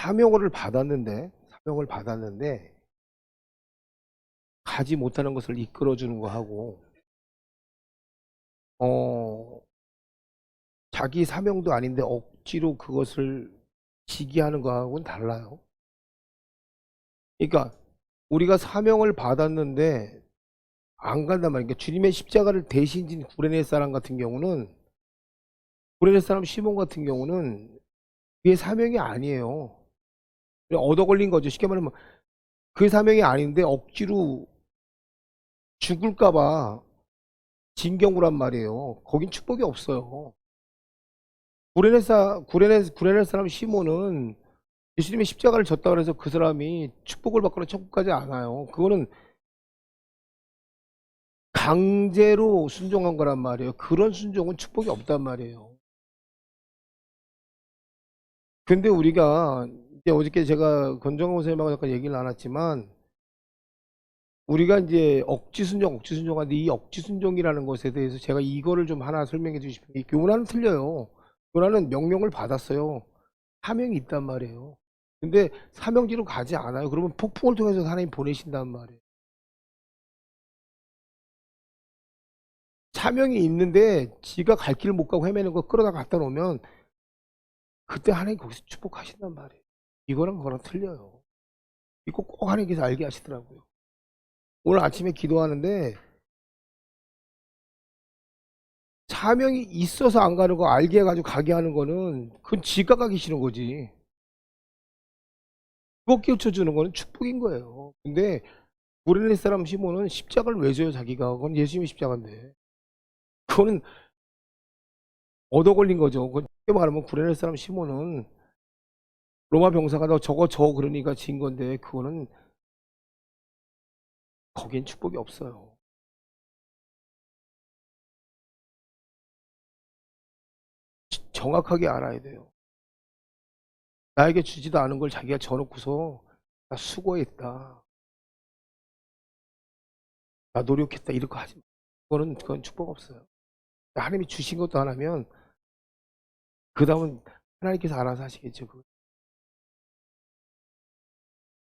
사명을 받았는데 가지 못하는 것을 이끌어주는 거하고 자기 사명도 아닌데 억지로 그것을 지게 하는 거하고는 달라요. 그러니까 우리가 사명을 받았는데 안 간단 말이야. 그러니까 주님의 십자가를 대신 진 구레네 사람 같은 경우는, 구레네 사람 시몬 같은 경우는 그게 사명이 아니에요. 얻어 걸린 거죠. 쉽게 말하면 그 사명이 아닌데 억지로 죽을까봐 진경우란 말이에요. 거긴 축복이 없어요. 구레네 사람 시몬은 예수님의 십자가를 졌다 그래서 그 사람이 축복을 받거나 천국 가지 않아요. 그거는 강제로 순종한 거란 말이에요. 그런 순종은 축복이 없단 말이에요. 근데 우리가 이제 어저께 제가 권정호 선생님하고 잠깐 얘기를 나눴지만, 우리가 이제 억지 순종하는데, 이 억지 순종이라는 것에 대해서 제가 이거를 좀 하나 설명해 주고 싶은 게, 요나는 틀려요. 요나는 명령을 받았어요. 사명이 있단 말이에요. 근데 사명지로 가지 않아요. 그러면 폭풍을 통해서 하나님 보내신단 말이에요. 사명이 있는데 지가 갈 길을 못 가고 헤매는 거 끌어다 갖다 놓으면 그때 하나님 거기서 축복하신단 말이에요. 이거랑 그거랑 틀려요. 이거 꼭 하나님께서 알게 하시더라고요. 오늘 아침에 기도하는데 사명이 있어서 안 가는 거 알게 해가지고 가게 하는 거는 그건 지가 가기 싫은 거지. 그거 깨우쳐주는 거는 축복인 거예요. 근데 구레네 사람 시몬은 십자가를 왜 져요 자기가? 그건 예수님의 십자가인데. 그거는 얻어 걸린 거죠. 그건 쉽게 말하면 구레네 사람 시몬은 로마 병사가 너 저거 저 그러니까 진 건데, 그거는 거긴 축복이 없어요. 정확하게 알아야 돼요. 나에게 주지도 않은 걸 자기가 져놓고서 나 수고했다, 나 노력했다 이런 거 하지 마. 그건 축복 없어요. 하나님이 주신 것도 안 하면 그 다음은 하나님께서 알아서 하시겠죠.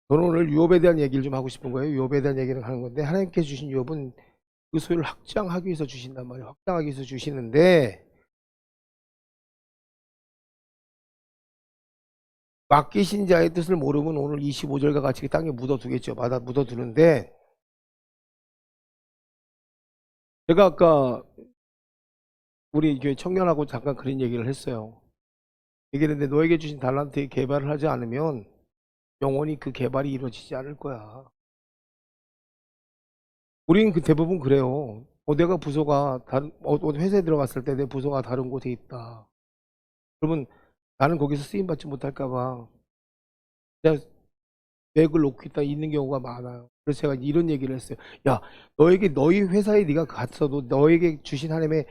저는 오늘 유업에 대한 얘기를 좀 하고 싶은 거예요. 유업에 대한 얘기를 하는 건데, 하나님께서 주신 유업은 그 소유를 확장하기 위해서 주신단 말이에요. 확장하기 위해서 주시는데, 맡기신 자의 뜻을 모르면 오늘 25절과 같이 땅에 묻어두겠죠. 묻어두는데, 제가 아까 우리 교회 청년하고 잠깐 그런 얘기를 했어요. 얘기했는데, 너에게 주신 달란트의 개발을 하지 않으면 영원히 그 개발이 이루어지지 않을 거야. 우리는 그 대부분 그래요. 내가 부서가 다른 회사에 들어갔을 때 내 부서가 다른 곳에 있다. 그러면 나는 거기서 쓰임 받지 못할까 봐 그냥 맥을 놓고 있다 있는 경우가 많아요. 그래서 제가 이런 얘기를 했어요. 야, 너희 회사에 네가 갔어도 너에게 주신 하나님의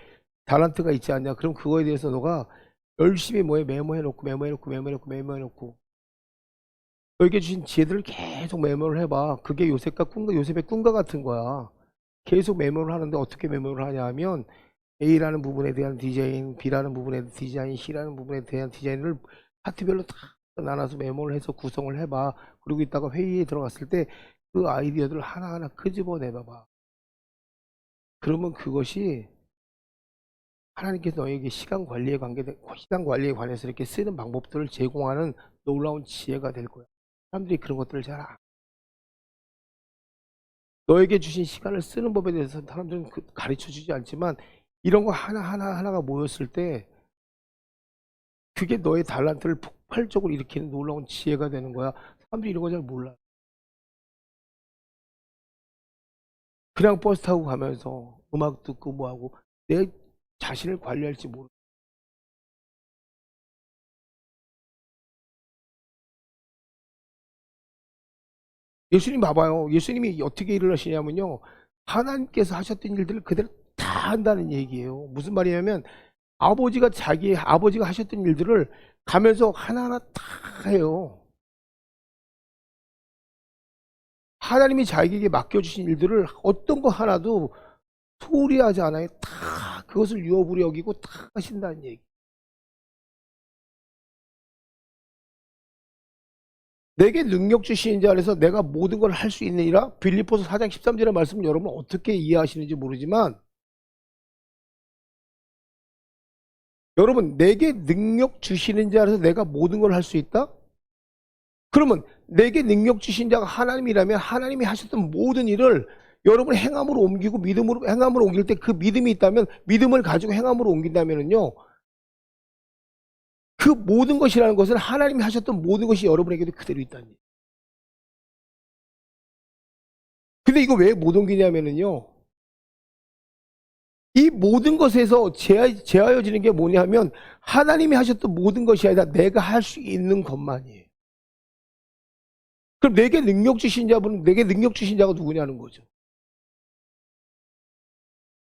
달란트가 있지 않냐? 그럼 그거에 대해서 너가 열심히 뭐에 메모해놓고 너에게 주신 지혜들을 계속 메모를 해봐. 그게 요셉의 꿈과 같은 거야. 계속 메모를 하는데 어떻게 메모를 하냐 하면, A라는 부분에 대한 디자인, B라는 부분에 대한 디자인, C라는 부분에 대한 디자인을 파트별로 다 나눠서 메모를 해서 구성을 해봐. 그리고 이따가 회의에 들어갔을 때 그 아이디어들을 하나하나 끄집어내봐봐. 그러면 그것이 하나님께서 너에게 시간 관리에 관해서 이렇게 쓰는 방법들을 제공하는 놀라운 지혜가 될 거야. 사람들이 그런 것들을 잘 너에게 주신 시간을 쓰는 법에 대해서 사람들은 가르쳐 주지 않지만, 이런 거 하나가 모였을 때 그게 너의 달란트를 폭발적으로 일으키는 놀라운 지혜가 되는 거야. 사람들이 이런 거 잘 몰라. 그냥 버스 타고 가면서 음악 듣고 뭐하고 내 자신을 관리할지 모르. 예수님 봐봐요. 예수님이 어떻게 일을 하시냐면요, 하나님께서 하셨던 일들을 그대로 다 한다는 얘기예요. 무슨 말이냐면 아버지가 하셨던 일들을 가면서 하나하나 다 해요. 하나님이 자기에게 맡겨주신 일들을 어떤 거 하나도 소홀히 하지 않아요. 다 그것을 유업으로 여기고 다 하신다는 얘기. 내게 능력 주신 자 안에서 내가 모든 걸 할 수 있느니라. 빌립보서 4장 13절의 말씀을 여러분 어떻게 이해하시는지 모르지만, 여러분 내게 능력 주시는 자 안에서 내가 모든 걸 할 수 있다? 그러면 내게 능력 주신 자가 하나님이라면 하나님이 하셨던 모든 일을 여러분 행함으로 옮기고 믿음으로 행함으로 옮길 때 그 믿음이 있다면, 믿음을 가지고 행함으로 옮긴다면은요, 그 모든 것이라는 것은 하나님이 하셨던 모든 것이 여러분에게도 그대로 있다는 얘기예요. 근데 이거 왜 못 옮기냐면은요, 이 모든 것에서 제하여지는 게 뭐냐면 하나님이 하셨던 모든 것이 아니라 내가 할 수 있는 것만이에요. 그럼 내게 능력 주신 자분은, 내게 능력 주신 자가 누구냐는 거죠.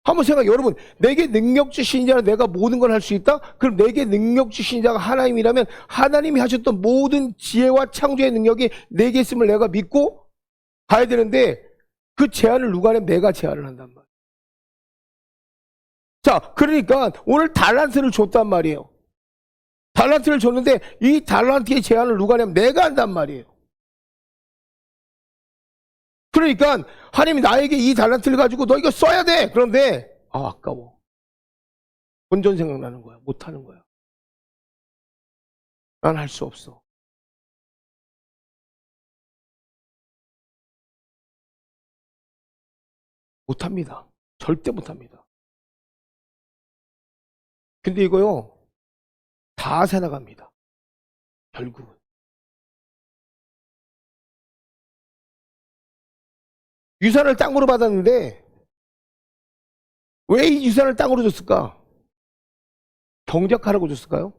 한번 생각해. 여러분, 내게 능력 주신 자는 내가 모든 걸 할 수 있다? 그럼 내게 능력 주신 자가 하나님이라면 하나님이 하셨던 모든 지혜와 창조의 능력이 내게 있음을 내가 믿고 가야 되는데, 그 제한을 누가 하냐면 내가 제한을 한단 말이에요. 자, 그러니까 오늘 달란트를 줬단 말이에요. 달란트를 줬는데 이 달란트의 제한을 누가 하냐면 내가 한단 말이에요. 그러니까 하나님이 나에게 이 달란트를 가지고 너 이거 써야 돼. 그런데 아까워. 본전 생각나는 거야. 못하는 거야. 난 할 수 없어. 못합니다. 절대 못합니다. 근데 이거요, 다 새나갑니다. 결국은. 유산을 땅으로 받았는데 왜 이 유산을 땅으로 줬을까? 경작하라고 줬을까요?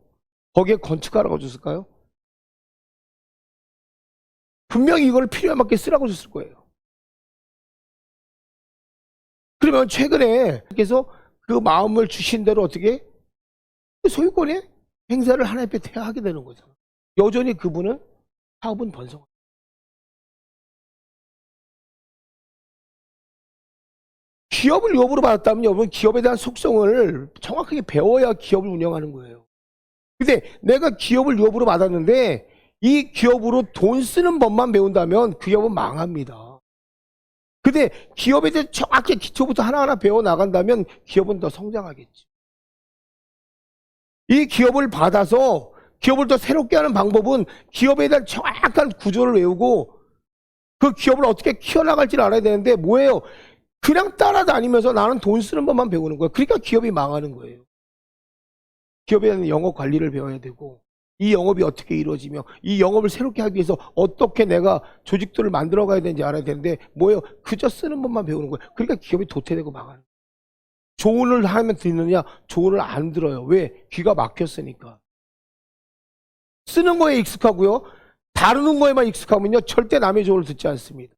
거기에 건축하라고 줬을까요? 분명히 이걸 필요에 맞게 쓰라고 줬을 거예요. 그러면 최근에 그래서 그 마음을 주신 대로 어떻게 소유권의 행사를 하나님 앞에 하게 되는 거죠. 여전히 그분은 사업은 번성. 기업을 유업으로 받았다면 여러분 기업에 대한 속성을 정확하게 배워야 기업을 운영하는 거예요. 근데 내가 기업을 유업으로 받았는데 이 기업으로 돈 쓰는 법만 배운다면 그 기업은 망합니다. 근데 기업에 대해 정확히 기초부터 하나하나 배워 나간다면 기업은 더 성장하겠죠. 이 기업을 받아서 기업을 더 새롭게 하는 방법은 기업에 대한 정확한 구조를 외우고 그 기업을 어떻게 키워나갈지를 알아야 되는데 뭐예요? 그냥 따라다니면서 나는 돈 쓰는 법만 배우는 거예요. 그러니까 기업이 망하는 거예요. 기업에 대한 영업 관리를 배워야 되고, 이 영업이 어떻게 이루어지며 이 영업을 새롭게 하기 위해서 어떻게 내가 조직들을 만들어 가야 되는지 알아야 되는데 뭐예요? 그저 쓰는 법만 배우는 거예요. 그러니까 기업이 도태되고 망하는 거예요. 조언을 하면 듣느냐? 조언을 안 들어요. 왜? 귀가 막혔으니까. 쓰는 거에 익숙하고요, 다루는 거에만 익숙하면요 절대 남의 조언을 듣지 않습니다.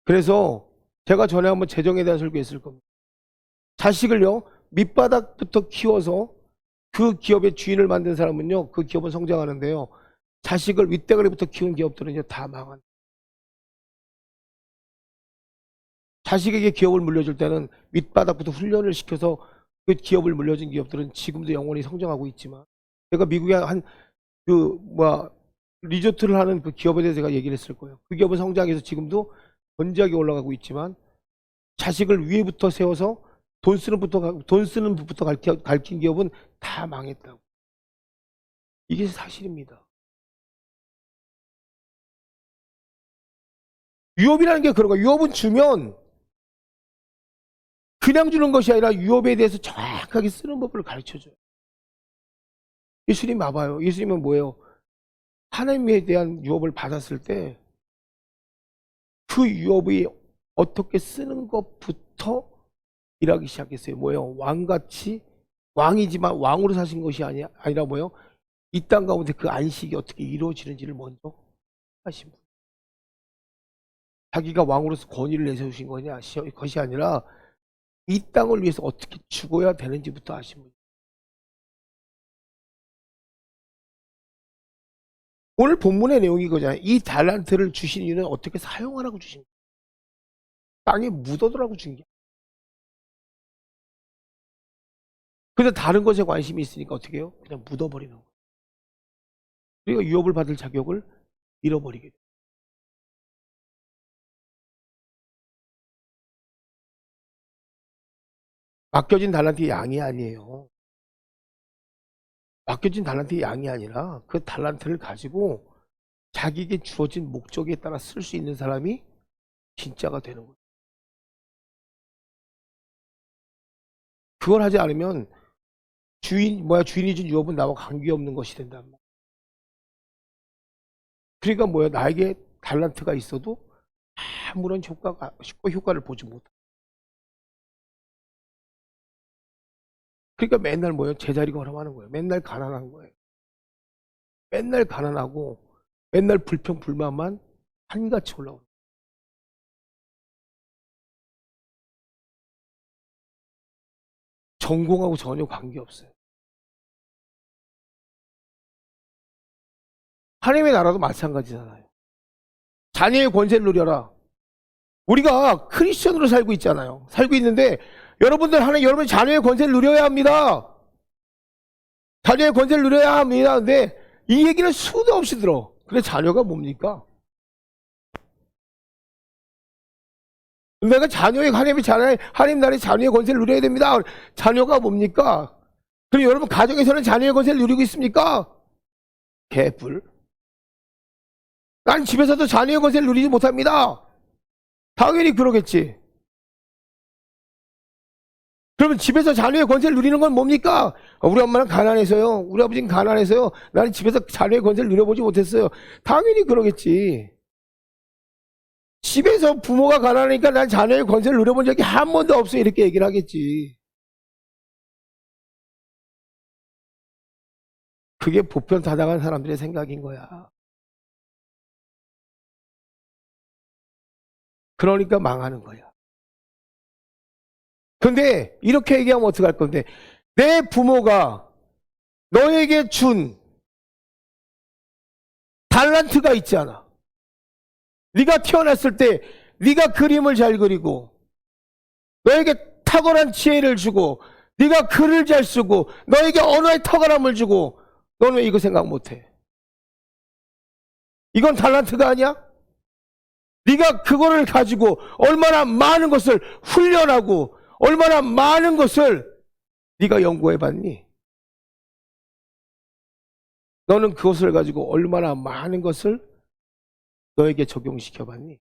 그래서 제가 전에 한번 재정에 대한 설교했을 겁니다. 자식을요 밑바닥부터 키워서 그 기업의 주인을 만든 사람은요 그 기업은 성장하는데요, 자식을 윗대가리부터 키운 기업들은요 다 망한. 자식에게 기업을 물려줄 때는 밑바닥부터 훈련을 시켜서 그 기업을 물려준 기업들은 지금도 영원히 성장하고 있지만, 제가 미국에 리조트를 하는 그 기업에 대해서 제가 얘기를 했을 거예요. 그 기업은 성장해서 지금도 번지하게 올라가고 있지만 자식을 위에부터 세워서 돈 쓰는 부부터 가르친 기업은 다 망했다고. 이게 사실입니다. 유업이라는 게 그런 거예요. 유업은 주면 그냥 주는 것이 아니라 유업에 대해서 정확하게 쓰는 법을 가르쳐줘요. 예수님 봐봐요. 예수님은 뭐예요? 하나님에 대한 유업을 받았을 때 그 유업이 어떻게 쓰는 것부터 일하기 시작했어요. 뭐예요? 왕같이, 왕이지만 왕으로 사신 것이 아니라 뭐예요? 이 땅 가운데 그 안식이 어떻게 이루어지는지를 먼저 하신 분. 자기가 왕으로서 권위를 내세우신 것이 아니라 이 땅을 위해서 어떻게 죽어야 되는지부터 아신 분. 오늘 본문의 내용이 이거잖아요. 이 달란트를 주신 이유는 어떻게 사용하라고 주신 거예요. 땅에 묻어두라고 준 게. 근데 다른 것에 관심이 있으니까 어떻게 해요? 그냥 묻어버리는 거예요. 그러니까 유업을 받을 자격을 잃어버리게 돼. 맡겨진 달란트의 양이 아니에요. 맡겨진 달란트의 양이 아니라 그 달란트를 가지고 자기에게 주어진 목적에 따라 쓸 수 있는 사람이 진짜가 되는 거예요. 그걸 하지 않으면 주인이 준 유업은 나와 관계없는 것이 된단 말이야. 그러니까 나에게 달란트가 있어도 아무런 효과를 보지 못해. 그러니까 맨날 제자리 걸음하는 거예요. 맨날 가난한 거예요. 맨날 가난하고 맨날 불평불만만 한같이 올라오는 거예요. 전공하고 전혀 관계없어요. 하나님의 나라도 마찬가지잖아요. 자녀의 권세를 누려라. 우리가 크리스천으로 살고 있잖아요. 살고 있는데 여러분의 자녀의 권세를 누려야 합니다. 자녀의 권세를 누려야 합니다. 근데 이 얘기는 수도 없이 들어. 근데 자녀가 뭡니까? 내가 하나님 나라의 자녀의 권세를 누려야 됩니다. 자녀가 뭡니까? 그럼 여러분 가정에서는 자녀의 권세를 누리고 있습니까? 개뿔. 난 집에서도 자녀의 권세를 누리지 못합니다. 당연히 그러겠지. 그러면 집에서 자녀의 권세를 누리는 건 뭡니까? 우리 엄마는 가난해서요. 우리 아버지는 가난해서요. 나는 집에서 자녀의 권세를 누려보지 못했어요. 당연히 그러겠지. 집에서 부모가 가난하니까 난 자녀의 권세를 누려본 적이 한 번도 없어. 이렇게 얘기를 하겠지. 그게 보편타당한 사람들의 생각인 거야. 그러니까 망하는 거야. 근데 이렇게 얘기하면 어떡할 건데, 내 부모가 너에게 준 달란트가 있잖아. 네가 태어났을 때 네가 그림을 잘 그리고 너에게 탁월한 지혜를 주고 네가 글을 잘 쓰고 너에게 언어의 탁월함을 주고 너는 왜 이거 생각 못해? 이건 달란트가 아니야? 네가 그거를 가지고 얼마나 많은 것을 훈련하고 얼마나 많은 것을 네가 연구해봤니? 너는 그것을 가지고 얼마나 많은 것을 너에게 적용시켜봤니?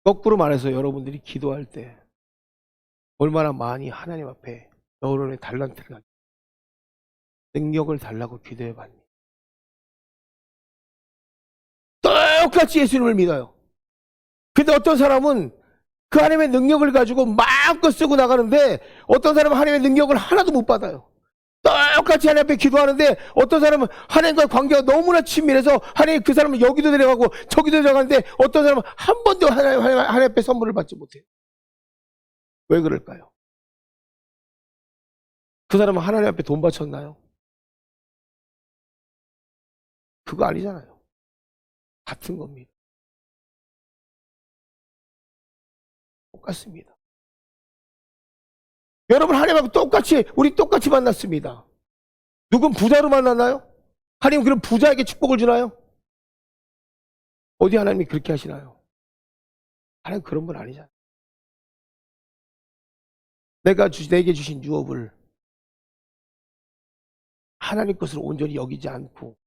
거꾸로 말해서 여러분들이 기도할 때 얼마나 많이 하나님 앞에 여러분의 달란트를 가지고 능력을 달라고 기도해봤니? 똑같이 예수님을 믿어요. 근데 어떤 사람은 그 하나님의 능력을 가지고 마음껏 쓰고 나가는데 어떤 사람은 하나님의 능력을 하나도 못 받아요. 똑같이 하나님 앞에 기도하는데 어떤 사람은 하나님과 관계가 너무나 친밀해서 하나님 그 사람은 여기도 내려가고 저기도 내려가는데 어떤 사람은 한 번도 하나님 앞에 선물을 받지 못해요. 왜 그럴까요? 그 사람은 하나님 앞에 돈 바쳤나요? 그거 아니잖아요. 같은 겁니다. 똑같습니다. 여러분 하나님 앞에 우리 똑같이 만났습니다. 누군 부자로 만났나요? 하나님 그럼 부자에게 축복을 주나요? 어디 하나님이 그렇게 하시나요? 하나님 그런 분 아니잖아요. 내게 주신 유업을 하나님 것을 온전히 여기지 않고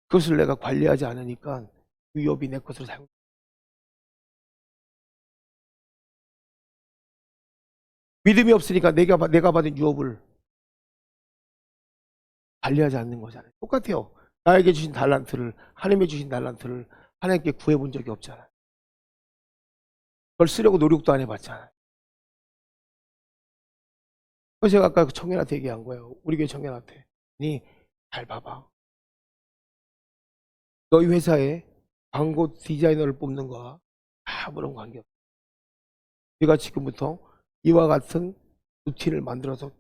그것을 내가 관리하지 않으니까 유업이 내 것으로 사용. 믿음이 없으니까 내가 받은 유업을 관리하지 않는 거잖아요. 똑같아요. 나에게 주신 달란트를 하나님이 주신 달란트를 하나님께 구해본 적이 없잖아요. 그걸 쓰려고 노력도 안 해봤잖아요. 그래서 제가 아까 그 청년한테 얘기한 거예요. 우리 교회 청년한테. 잘 봐봐. 너희 회사에 광고 디자이너를 뽑는 거와 아무런 관계없어. 우리가 지금부터 이와 같은 루틴을 만들어서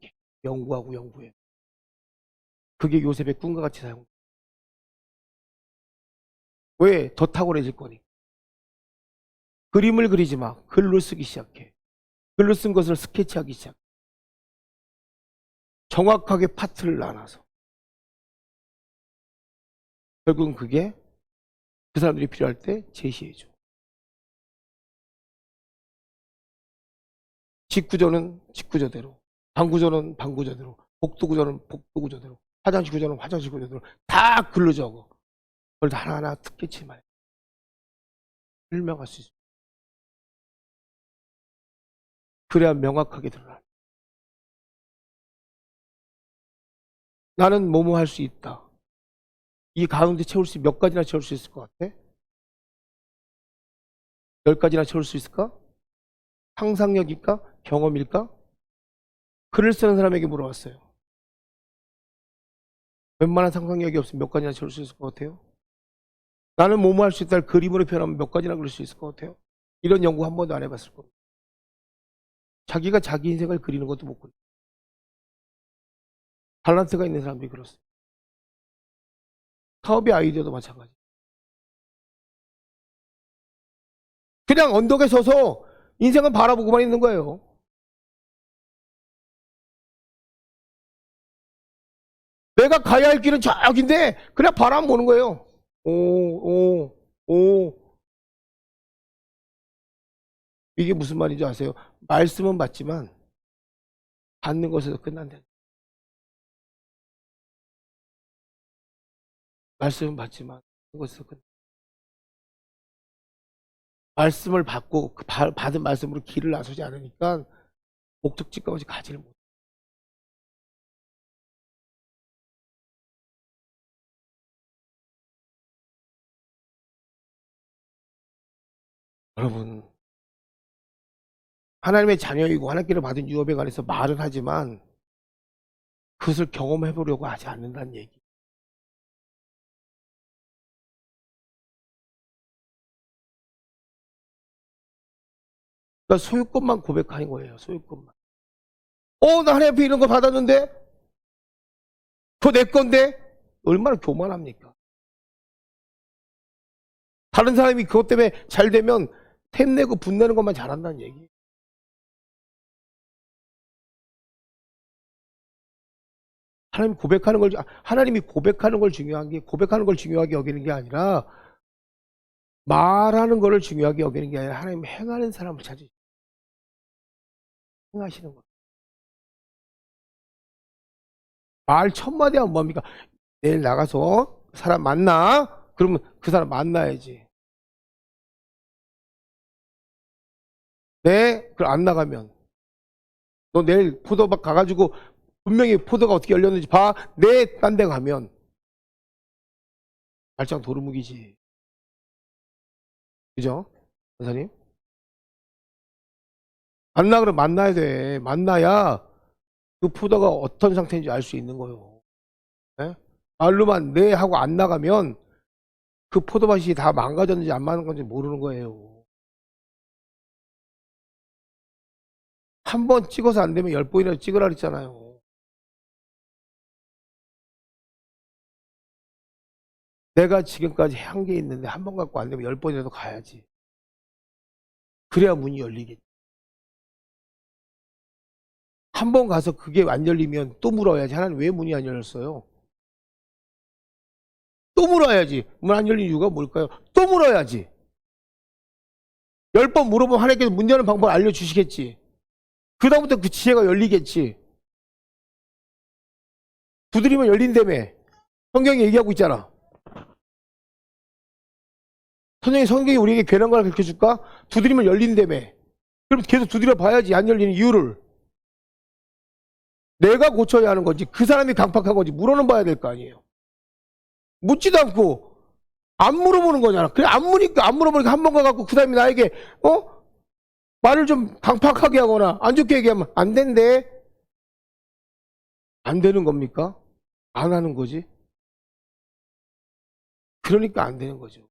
연구하고 연구해. 그게 요셉의 꿈과 같이 사용. 왜? 더 탁월해질 거니까. 그림을 그리지 마. 글로 쓰기 시작해. 글로 쓴 것을 스케치하기 시작해. 정확하게 파트를 나눠서 결국은 그게 그 사람들이 필요할 때 제시해줘. 직구조는 직구조대로, 방구조는 방구조대로, 복도구조는 복도구조대로, 화장실 구조는 화장실 구조대로 다 글로 적어. 그걸 하나하나 특기치 말이야. 설명할 수 있어. 그래야 명확하게 드러나. 나는 뭐뭐 할 수 있다. 이 가운데 채울 수 몇 가지나 채울 수 있을 것 같아? 10가지나 채울 수 있을까? 상상력일까? 경험일까? 글을 쓰는 사람에게 물어봤어요. 웬만한 상상력이 없으면 몇 가지나 채울 수 있을 것 같아요? 나는 뭐뭐 할 수 있다를 그림으로 표현하면 몇 가지나 그릴 수 있을 것 같아요? 이런 연구 한 번도 안 해봤을 겁니다. 자기가 자기 인생을 그리는 것도 못 그려요. 탤런트가 있는 사람들이 그렇습니다. 사업의 아이디어도 마찬가지. 그냥 언덕에 서서 인생을 바라보고만 있는 거예요. 내가 가야 할 길은 저긴데 그냥 바라만 보는 거예요. 오. 이게 무슨 말인지 아세요? 말씀은 받지만 받는 것에서 끝난다. 말씀은 받지만 받는 것에서 끝난다. 말씀을 받고 그 받은 말씀으로 길을 나서지 않으니까 목적지까지 가지를 못해요. 여러분, 하나님의 자녀이고 하나님께로 받은 유업에 관해서 말은 하지만 그것을 경험해 보려고 하지 않는다는 얘기. 그러니까 소유권만 고백하는 거예요. 소유권만. 나 하나님 앞에 이런 거 받았는데 그거 내 건데 얼마나 교만합니까? 다른 사람이 그것 때문에 잘 되면 템내고 분내는 것만 잘한다는 얘기. 하나님이 고백하는 걸 중요하게 여기는 게 아니라 말하는 거를 중요하게 여기는 게 아니라 하나님 행하는 사람을 찾으시고 행하시는 거. 말 첫마디 하면 뭐합니까? 내일 나가서 사람 만나? 그러면 그 사람 만나야지. 네? 그걸 안 나가면 너 내일 포도밭 가가지고 분명히 포도가 어떻게 열렸는지 봐. 네? 딴 데 가면 발장 도루묵이지. 그죠? 선생님? 만나 그러면 만나야 돼. 만나야 그 포도가 어떤 상태인지 알 수 있는 거예요. 네? 말로만 네 하고 안 나가면 그 포도밭이 다 망가졌는지 안 망가졌는지 모르는 거예요. 한 번 찍어서 안 되면 10번이라도 찍으라 그랬잖아요. 내가 지금까지 한 게 있는데 한 번 갖고 안 되면 10번이라도 가야지. 그래야 문이 열리겠지. 한 번 가서 그게 안 열리면 또 물어야지. 하나님 왜 문이 안 열렸어요? 또 물어야지. 문 안 열린 이유가 뭘까요? 또 물어야지. 10번 물어보면 하나님께서 문 여는 방법을 알려주시겠지. 그 다음부터 그 지혜가 열리겠지. 두드리면 열린다며. 성경이 얘기하고 있잖아. 성경이 우리에게 괜한 걸 가르쳐 줄까? 두드리면 열린다며. 그럼 계속 두드려 봐야지. 안 열리는 이유를. 내가 고쳐야 하는 거지. 그 사람이 강팍한 거지. 물어는 봐야 될 거 아니에요. 묻지도 않고 안 물어보는 거잖아. 그래 안 물어보니까 한 번 가갖고 그 사람이 나에게 말을 좀 강팍하게 하거나 안 좋게 얘기하면 안 된대. 안 되는 겁니까? 안 하는 거지. 그러니까 안 되는 거죠.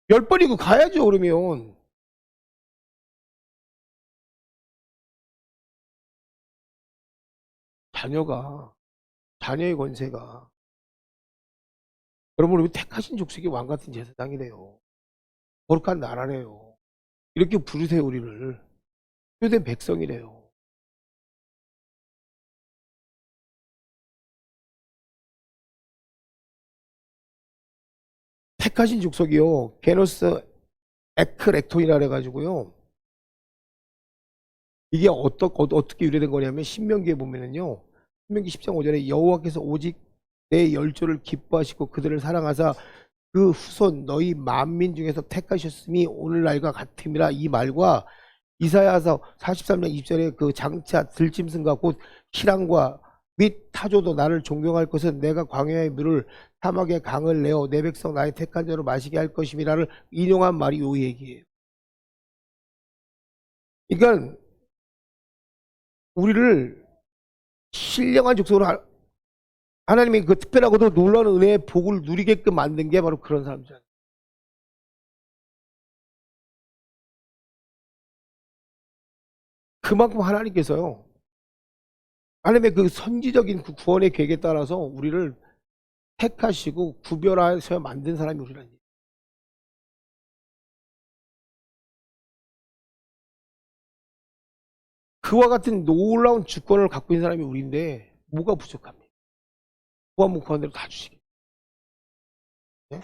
10번이고 가야죠. 그러면 자녀의 권세가 여러분 우리 택하신 족속의 왕같은 제사장이래요. 거룩한 나라래요. 이렇게 부르세요. 우리를 소유된 백성이래요. 택하신 족속이요. 게노스 에크렉톤이라 그래가지고요. 이게 어떻게 유래된 거냐면 신명기에 보면은요. 신명기 10장 5절에 여호와께서 오직 내 열조를 기뻐하시고 그들을 사랑하사 그 후손 너희 만민 중에서 택하셨음이 오늘날과 같음이라 이 말과 이사야서 43장 20절에 그 장차 들짐승과 곧 희랑과 및 타조도 나를 존경할 것은 내가 광야의 물을 사막의 강을 내어 내 백성 나의 택한 자로 마시게 할 것임이라를 인용한 말이 요 얘기예요. 그러니까 우리를 신령한 족속으로 하나님이 그 특별하고도 놀라운 은혜의 복을 누리게끔 만든 게 바로 그런 사람들이에요. 그만큼 하나님께서요. 하나님의 그 선지적인 그 구원의 계획에 따라서 우리를 택하시고 구별하셔 만든 사람이 우리라는 얘기예요. 그와 같은 놀라운 주권을 갖고 있는 사람이 우리인데 뭐가 부족합니까? 구하면 구한 대로 다 주시겠죠. 네?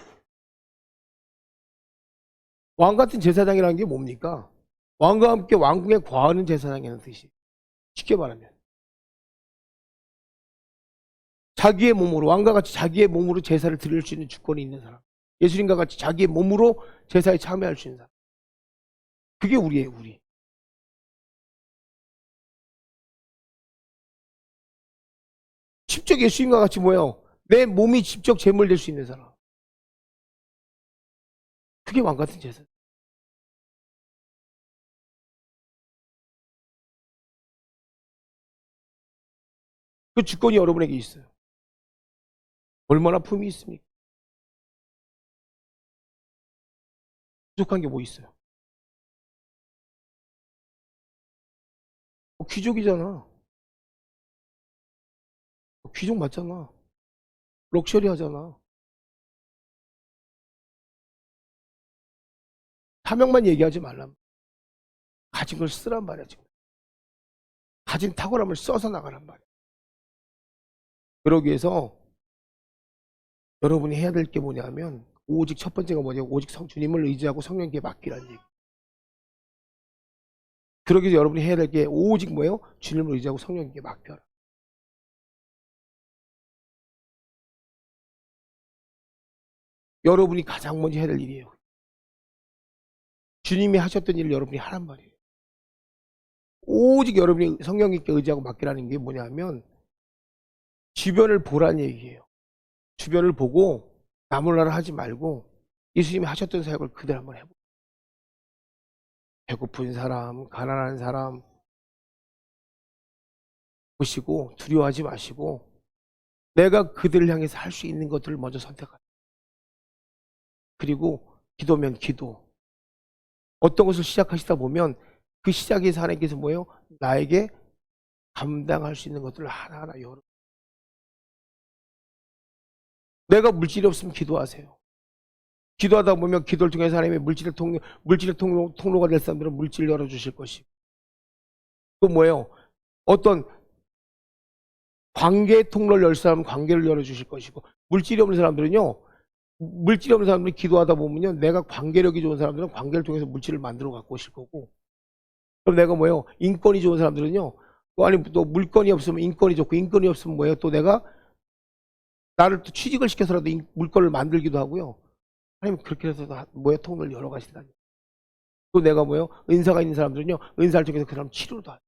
왕 같은 제사장이라는 게 뭡니까? 왕과 함께 왕궁에 거하는 제사장이라는 뜻이. 쉽게 말하면 자기의 몸으로 왕과 같이 자기의 몸으로 제사를 드릴 수 있는 주권이 있는 사람. 예수님과 같이 자기의 몸으로 제사에 참여할 수 있는 사람. 그게 우리예요, 우리. 직접 예수님과 같이 뭐예요? 내 몸이 직접 제물 될 수 있는 사람. 그게 왕 같은 제사. 그 주권이 여러분에게 있어요. 얼마나 품이 있습니까? 부족한 게 뭐 있어요? 귀족이잖아. 귀족 맞잖아. 럭셔리 하잖아. 사명만 얘기하지 말란. 가진 걸 쓰란 말이야, 지금. 가진 탁월함을 써서 나가란 말이야. 그러기 위해서 여러분이 해야 될 게 뭐냐면 오직 첫 번째가 뭐냐면 오직 주님을 의지하고 성령께 맡기라는 얘기. 그러기 위해서 여러분이 해야 될 게 오직 뭐예요? 주님을 의지하고 성령께 맡겨라. 여러분이 가장 먼저 해야 될 일이에요. 주님이 하셨던 일을 여러분이 하란 말이에요. 오직 여러분이 성령님께 의지하고 맡기라는 게 뭐냐면 주변을 보라는 얘기예요. 주변을 보고 나몰라라 하지 말고 예수님이 하셨던 사역을 그대로 한번 해보세요. 배고픈 사람, 가난한 사람 보시고 두려워하지 마시고 내가 그들을 향해서 할 수 있는 것들을 먼저 선택하세요. 그리고 기도면 기도. 어떤 것을 시작하시다 보면 그 시작에서 하나님께서 뭐예요? 나에게 감당할 수 있는 것들을 하나하나 열어. 내가 물질이 없으면 기도하세요. 기도하다 보면 기도를 통해서 하나님의 물질의 통로가 될 사람들은 물질을 열어주실 것이고 또 뭐예요? 어떤 관계의 통로를 열 사람은 관계를 열어주실 것이고 물질이 없는 사람들은요. 물질이 없는 사람들이 기도하다 보면요. 내가 관계력이 좋은 사람들은 관계를 통해서 물질을 만들어 갖고 오실 거고 그럼 내가 뭐예요? 인권이 좋은 사람들은요. 또 아니 또 물건이 없으면 인권이 좋고 인권이 없으면 뭐예요? 또 내가 나를 또 취직을 시켜서라도 물건을 만들기도 하고요. 하나님 그렇게 해서 뭐예요? 통로를 열어 가신다니. 또 내가 뭐예요? 은사가 있는 사람들은요. 은사를 통해서 그 사람 치료도 하죠.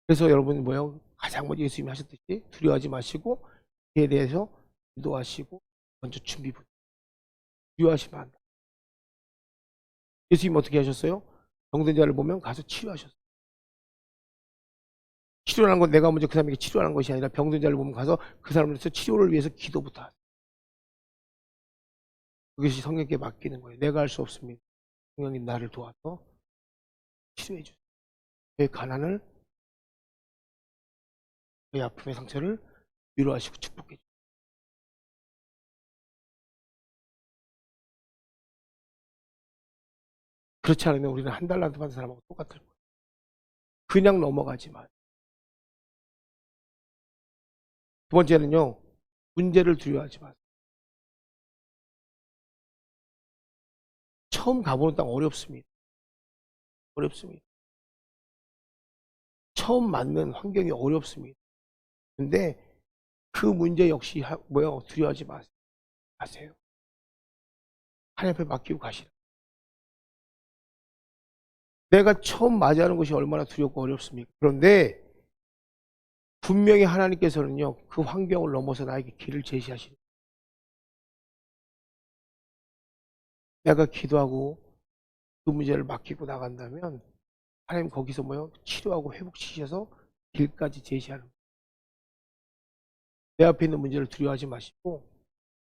그래서 여러분 뭐예요? 가장 먼저 예수님이 하셨듯이 두려워하지 마시고 그에 대해서 기도하시고 먼저 준비부터 두려워하시면 안 돼. 예수님 어떻게 하셨어요? 병든 자를 보면 가서 치료하셨어요. 치료하는 건 내가 먼저 그 사람에게 치료하는 것이 아니라 병든 자를 보면 가서 그 사람을 위해서 치료를 위해서 기도부터 하세요. 그것이 성령께 맡기는 거예요. 내가 할 수 없습니다. 성령님 나를 도와서 치료해 주세요. 내 가난을, 내 아픔의 상처를 위로하시고 축복해 주세요. 그렇지 않으면 우리는 한 달란트 받은 사람하고 똑같을 거예요. 그냥 넘어가지 마. 두 번째는요, 문제를 두려워하지 마세요. 처음 가보는 땅 어렵습니다. 어렵습니다. 처음 맞는 환경이 어렵습니다. 근데 그 문제 역시 두려워하지 마세요. 하나님 앞에 맡기고 가시라. 내가 처음 맞이하는 것이 얼마나 두렵고 어렵습니까? 그런데 분명히 하나님께서는요, 그 환경을 넘어서 나에게 길을 제시하시는 거예요. 내가 기도하고 그 문제를 맡기고 나간다면 하나님 거기서 치료하고 회복시켜서 길까지 제시하는 거예요. 내 앞에 있는 문제를 두려워하지 마시고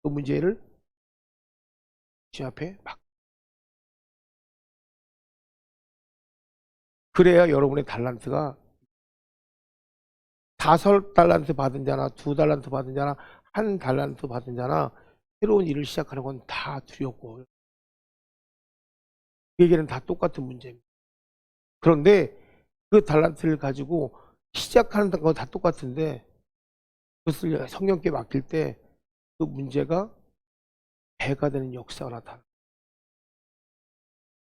그 문제를 주 앞에 그래야 여러분의 달란트가 5달란트 받은 자나 2달란트 받은 자나 1달란트 받은 자나 새로운 일을 시작하는 건 다 두렵고 그에게는 다 똑같은 문제입니다. 그런데 그 달란트를 가지고 시작하는 건 다 똑같은데 그것을 성령께 맡길 때 그 문제가 배가 되는 역사가 나타납니다.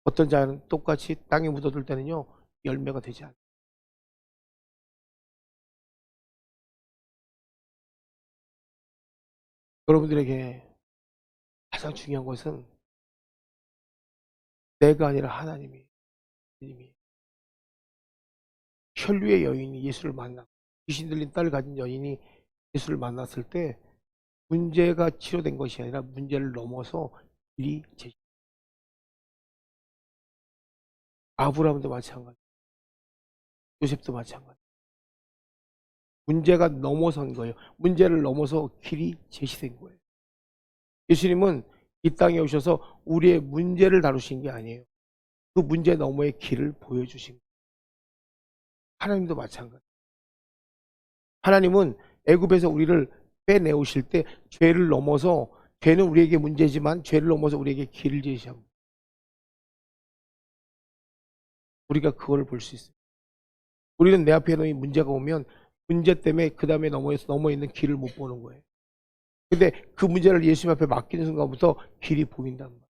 어떤 자는 똑같이 땅에 묻어둘 때는요, 열매가 되지 않아요. 여러분들에게 가장 중요한 것은 내가 아니라 하나님이 혈류의 여인이 예수를 만나고 귀신 들린 딸을 가진 여인이 예수를 만났을 때 문제가 치료된 것이 아니라 문제를 넘어서 일이 제시. 아브라함도 마찬가지, 요셉도 마찬가지. 문제가 넘어선 거예요. 문제를 넘어서 길이 제시된 거예요. 예수님은 이 땅에 오셔서 우리의 문제를 다루신 게 아니에요. 그 문제 너머의 길을 보여주신 거예요. 하나님도 마찬가지. 하나님은 애굽에서 우리를 빼내오실 때 죄를 넘어서, 죄는 우리에게 문제지만 죄를 넘어서 우리에게 길을 제시합니다. 우리가 그걸 볼 수 있어요. 우리는 내 앞에 놓인 문제가 오면 문제 때문에 그 다음에 넘어 있는 길을 못 보는 거예요. 근데 그 문제를 예수님 앞에 맡기는 순간부터 길이 보인다는 거예요.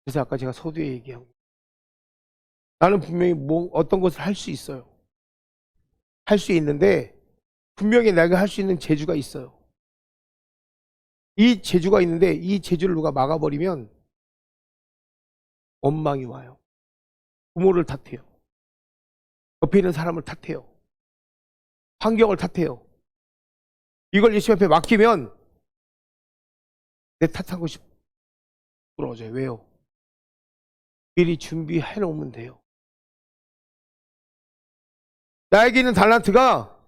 그래서 아까 제가 서두에 얘기한 거예요. 나는 분명히 어떤 것을 할 수 있어요. 할 수 있는데 분명히 내가 할 수 있는 재주가 있어요. 이 재주가 있는데 이 재주를 누가 막아버리면 원망이 와요. 부모를 탓해요. 옆에 있는 사람을 탓해요. 환경을 탓해요. 이걸 예수님 앞에 맡기면 내 탓한 것이 부러워져요. 왜요? 미리 준비해 놓으면 돼요. 나에게 있는 달란트가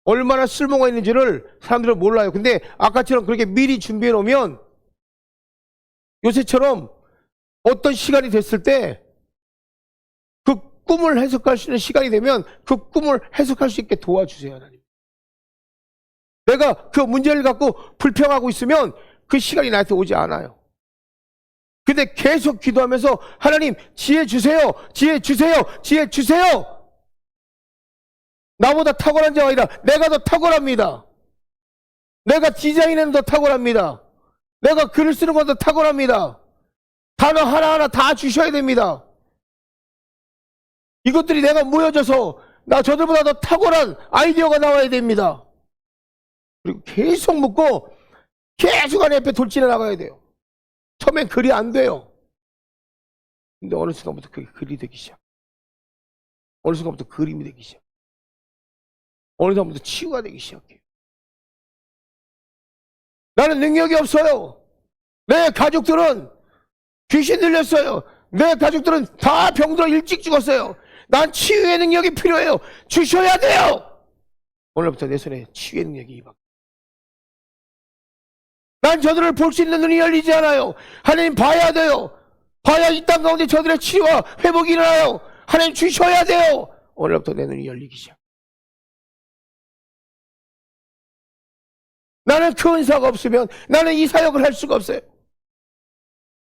얼마나 쓸모가 있는지를 사람들은 몰라요. 근데 아까처럼 그렇게 미리 준비해 놓으면 요새처럼 어떤 시간이 됐을 때 그 꿈을 해석할 수 있는 시간이 되면 그 꿈을 해석할 수 있게 도와주세요, 하나님. 내가 그 문제를 갖고 불평하고 있으면 그 시간이 나한테 오지 않아요. 근데 계속 기도하면서 하나님 지혜 주세요, 지혜 주세요, 지혜 주세요. 나보다 탁월한 자가 아니라 내가 더 탁월합니다. 내가 디자인에는 더 탁월합니다. 내가 글을 쓰는 건 더 탁월합니다. 단어 하나하나 다 주셔야 됩니다. 이것들이 내가 모여져서 저들보다 더 탁월한 아이디어가 나와야 됩니다. 그리고 계속 묻고 계속 하나님 앞에 돌진해 나가야 돼요. 처음엔 글이 안 돼요. 근데 어느 순간부터 그게 글이 되기 시작. 어느 순간부터 그림이 되기 시작. 어느 순간부터 치유가 되기 시작해요. 나는 능력이 없어요. 내 가족들은 귀신 들렸어요. 내 가족들은 다 병들어 일찍 죽었어요. 난 치유의 능력이 필요해요. 주셔야 돼요. 오늘부터 내 손에 치유의 능력이 임합니다. 난 저들을 볼 수 있는 눈이 열리지 않아요. 하나님 봐야 돼요. 봐야 이 땅 가운데 저들의 치유와 회복이 일어나요. 하나님 주셔야 돼요. 오늘부터 내 눈이 열리기 시작. 나는 그 은사가 없으면 나는 이 사역을 할 수가 없어요.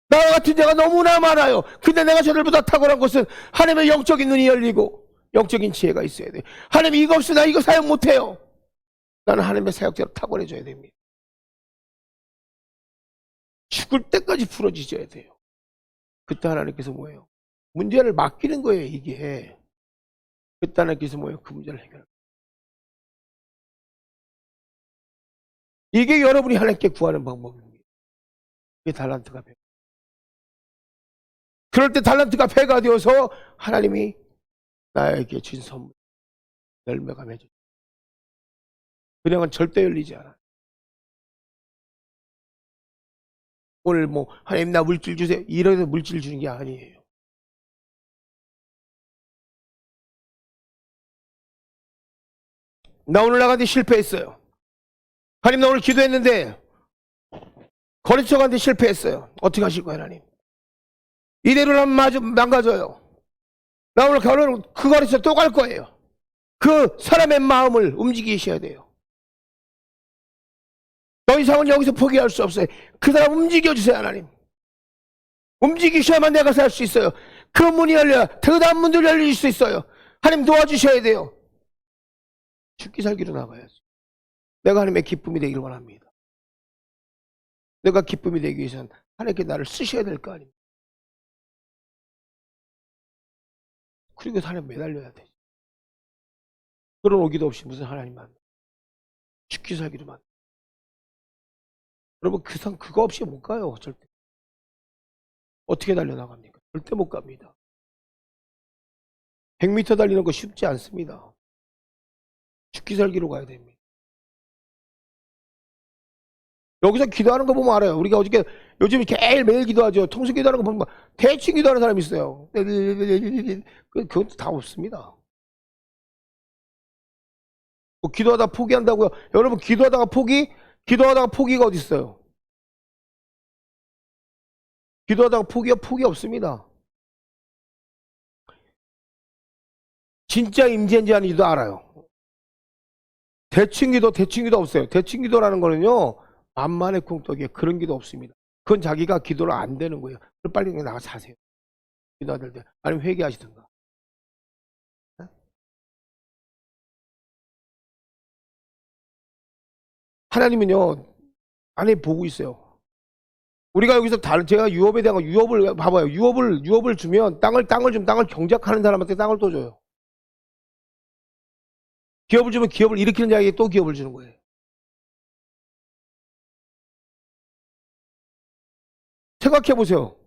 나와 같은 자가 너무나 많아요. 근데 내가 저들보다 탁월한 것은 하나님의 영적인 눈이 열리고 영적인 지혜가 있어야 돼. 하나님 이거 없으면 나 이거 사역 못해요. 나는 하나님의 사역자로 탁월해져야 됩니다. 죽을 때까지 부러지셔야 돼요. 그때 하나님께서 뭐예요? 문제를 맡기는 거예요, 이게. 그때 하나님께서 뭐예요? 그 문제를 해결합니다. 이게 여러분이 하나님께 구하는 방법입니다. 이게 달란트가 배. 그럴 때 달란트가 배가 되어서 하나님이 나에게 준 선물, 열매가 맺어요. 그냥은 절대 열리지 않아요. 오늘 뭐 하나님 나 물질 주세요, 이래서 물질 주는 게 아니에요. 나 오늘 나갔는데 실패했어요. 하나님 나 오늘 기도했는데 거래처 갔는데 실패했어요. 어떻게 하실 거예요, 하나님? 이대로 하면 마저 망가져요. 나 오늘 그 거래처 또 갈 거예요. 그 사람의 마음을 움직이셔야 돼요. 더 이상은 여기서 포기할 수 없어요. 그 사람 움직여주세요, 하나님. 움직이셔야만 내가 살 수 있어요. 그 문이 열려야 그 다음 문도 열릴 수 있어요. 하나님 도와주셔야 돼요. 죽기 살기로 나가야지. 내가 하나님의 기쁨이 되기를 원합니다. 내가 기쁨이 되기 위해서는 하나님께 나를 쓰셔야 될 거 아닙니까? 그리고 하나님 매달려야 돼. 그런 오기도 없이 무슨 하나님만 죽기 살기로만. 여러분 그거 없이 못 가요. 절대. 어떻게 달려나갑니까? 절대 못 갑니다. 100m 달리는 거 쉽지 않습니다. 죽기 살기로 가야 됩니다. 여기서 기도하는 거 보면 알아요. 우리가 어저께 요즘 매일 기도하죠. 통수 기도하는 거 보면 대충 기도하는 사람이 있어요. 그것도 다 없습니다. 뭐 기도하다 포기한다고요? 여러분 기도하다가 포기가 어디 있어요? 기도하다가 포기 없습니다. 진짜 임재인지 아닌지도 알아요. 대충 기도 없어요. 대충 기도라는 거는요, 만만의 콩떡이에요. 그런 기도 없습니다. 그건 자기가 기도를 안 되는 거예요. 그럼 빨리 그냥 나가서 하세요. 기도할 때. 아니면 회개하시든가. 하나님은요, 안에 보고 있어요. 우리가 여기서 제가 유업에 대한 유업을 봐봐요. 유업을 주면 땅을 경작하는 사람한테 땅을 또 줘요. 기업을 주면 기업을 일으키는 자에게 또 기업을 주는 거예요. 생각해 보세요.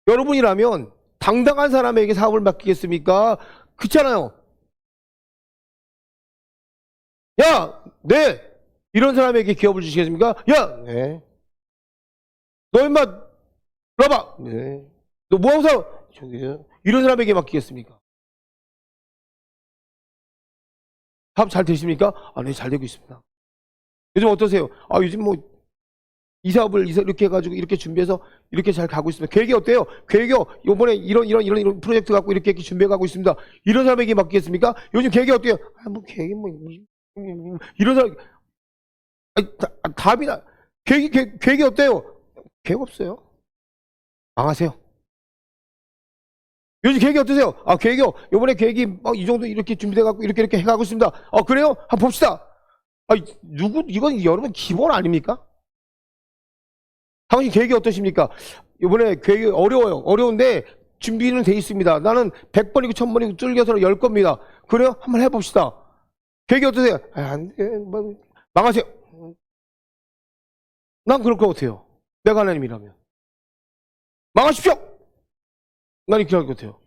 여러분이라면 당당한 사람에게 사업을 맡기겠습니까? 그렇잖아요. 야, 네. 이런 사람에게 기업을 주시겠습니까? 야, 네. 너 임마, 들어봐. 네. 너 뭐하고 살아? 저기요. 이런 사람에게 맡기겠습니까? 사업 잘 되십니까? 아, 네, 잘 되고 있습니다. 요즘 어떠세요? 아, 요즘 뭐, 이 사업을 이렇게 해가지고 이렇게 준비해서 이렇게 잘 가고 있습니다. 계획이 어때요? 계획이요? 요번에 이런 프로젝트 갖고 이렇게 준비해 가고 있습니다. 이런 사람에게 맡기겠습니까? 요즘 계획이 어때요? 아, 뭐, 계획이 뭐, 이런 사람, 아니, 답이 계획이 어때요? 계획 없어요. 망하세요. 요즘 계획이 어떠세요? 아, 계획이요? 요번에 계획이 이 정도 이렇게 준비돼 갖고 이렇게 해가고 있습니다. 아, 그래요? 한번 봅시다. 아, 이건 여러분 기본 아닙니까? 당신 계획이 어떠십니까? 이번에 계획이 어려워요. 어려운데 준비는 돼 있습니다. 나는 100번이고 1000번이고 뚫겨서 10겁니다. 그래요? 한번 해봅시다. 계획이 어떠세요? 아, 안 돼. 망하세요. 난 그럴 것 같아요. 내가 하나님이라면. 망하십시오! 난 이렇게 할 것 같아요.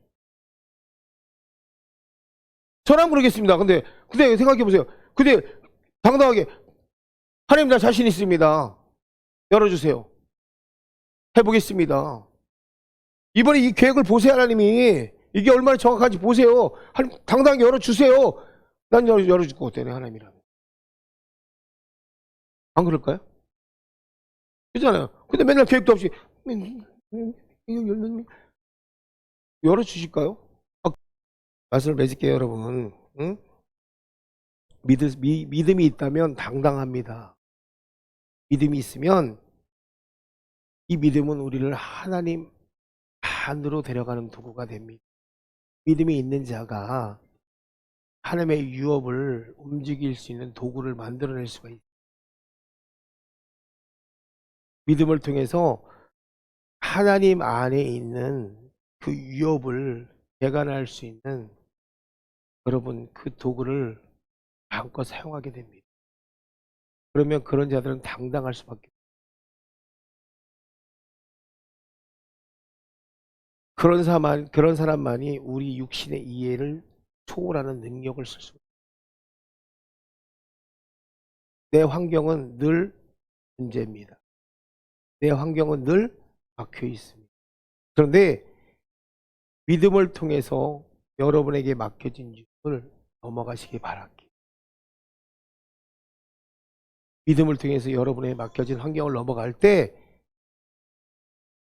저는 모르겠습니다. 근데 생각해보세요. 근데 당당하게 하나님 나 자신 있습니다. 열어주세요. 해보겠습니다. 이번에 이 계획을 보세요. 하나님이 이게 얼마나 정확한지 보세요. 당당하게 열어주세요. 난 열어줄 것 같아요. 하나님이라면. 안 그럴까요? 그렇잖아요. 근데 맨날 계획도 없이 열어주실까요? 말씀을 맺을게요, 여러분. 응? 믿음이 있다면 당당합니다. 믿음이 있으면 이 믿음은 우리를 하나님 안으로 데려가는 도구가 됩니다. 믿음이 있는 자가 하나님의 유업을 움직일 수 있는 도구를 만들어낼 수가 있어요. 믿음을 통해서 하나님 안에 있는 그 유업을 개간할 수 있는 여러분 그 도구를 마음껏 사용하게 됩니다. 그러면 그런 자들은 당당할 수밖에 없어요. 그런 사람만이 우리 육신의 이해를 초월하는 능력을 쓸 수 있어요. 내 환경은 늘 문제입니다. 내 환경은 늘 막혀 있습니다. 그런데 믿음을 통해서 여러분에게 맡겨진 일을 넘어가시기 바랍니다. 믿음을 통해서 여러분에게 맡겨진 환경을 넘어갈 때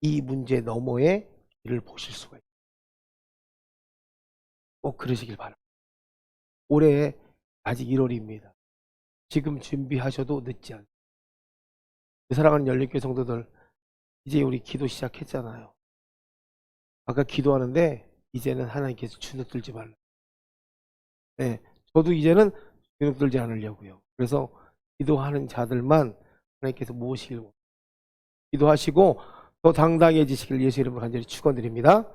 이 문제 너머의 길을 보실 수가 있어요. 꼭 그러시길 바랍니다. 올해 아직 1월입니다. 지금 준비하셔도 늦지 않습니다. 사랑하는 열린교회 성도들, 이제 우리 기도 시작했잖아요. 아까 기도하는데 이제는 하나님께서 주눅들지 말라. 네, 저도 이제는 주눅들지 않으려고요. 그래서 기도하는 자들만 하나님께서 모시길 기도하시고 더 당당해지시길 예수 이름으로 간절히 축원드립니다.